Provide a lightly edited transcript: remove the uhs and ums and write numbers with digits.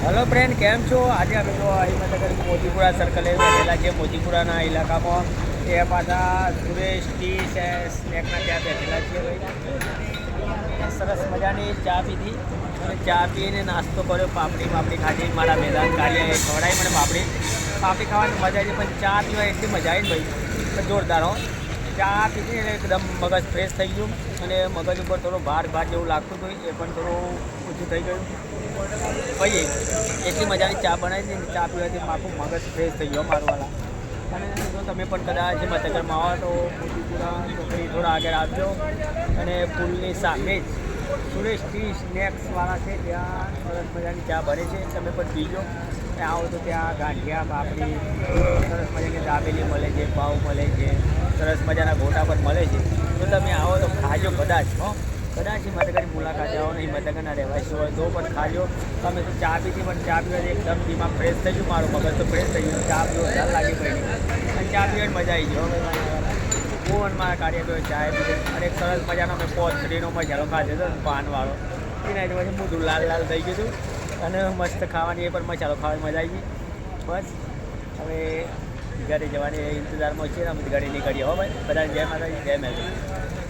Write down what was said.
Hello friend, કેમ છો? આજે અમે જો હિંમતનગર મોતીપુરા સર્કલે બેઠેલા છે. મોતીપુરાના ઇલાકામાં એ પાછા સુરેશ ટી સ્નેકના ત્યાં બેઠેલા છે. ભાઈ સરસ મજાની ચા પીધી અને ચા પીને નાસ્તો કર્યો. પાપડી ખાધી. મારા મેદાન કાઢ્યા ખવડાવી મને પાપડી ખાવાની મજા આવી. પણ ચા પીવા એટલી મજા આવી ને ભાઈ, જોરદાર હો. ચા પીધી એટલે એકદમ મગજ ફ્રેશ થઈ ગયું અને મગજ ઉપર થોડો ભાર જેવું લાગતું હતું, એ પણ થોડું ઓછું થઈ ગયું. ભાઈ એટલી મજાની ચા બનાવી હતી. ચા પીવાથી આખું મગજ ફ્રેશ થઈ ગયો મારું વાલા. અને જો તમે પણ કદાચ હિંમતનગરમાં આવો તો મોતીપુરા ચોકડી થોડા આગળ આવજો અને પુલની સામે જ સુરેશ ટી સ્નેક્સવાળા છે, ત્યાં સરસ મજાની ચા બને છે. તમે પણ પીજો. ત્યાં આવો તો ત્યાં ગાંઠિયા, પાપડી, સરસ મજાની દાબેલી મળે છે, પાવ મળે છે, સરસ મજાના ગોટા પણ મળે છે. તો તમે આવો તો ખાજો કદાચ. કદાચ હિંમતનગરની મુલાકાત આવો ને હિંમતનગરના રહેવાસી હોય તો પણ ખાજો. તમે તો ચા પીધી, પણ ચા પીવાથી એકદમ દિમાગ ફ્રેશ થઈ ગયું. મારું મગજ તો ફ્રેશ થઈ ગયું. ચા પીવો સારું લાગી પડી અને ચા પીવાની મજા આવી ગયો. હું અને મારા કાર્ય ચા પીધી અને એક સરસ મજાનો મેં પોચડીનો મસાલો ખાધો હતો પાનવાળો. એના પછી મોઢું લાલ થઈ ગયું હતું અને મસ્ત ખાવાની એ પણ મસાલો ખાવાની મજા આવી ગઈ. બસ હવે ઘરે જવાની ઇંતજારમાં છે. અમે ઘરે નીકળીએ. હો ભાઈ, બધાને જય માતાજી, જય માતાજી.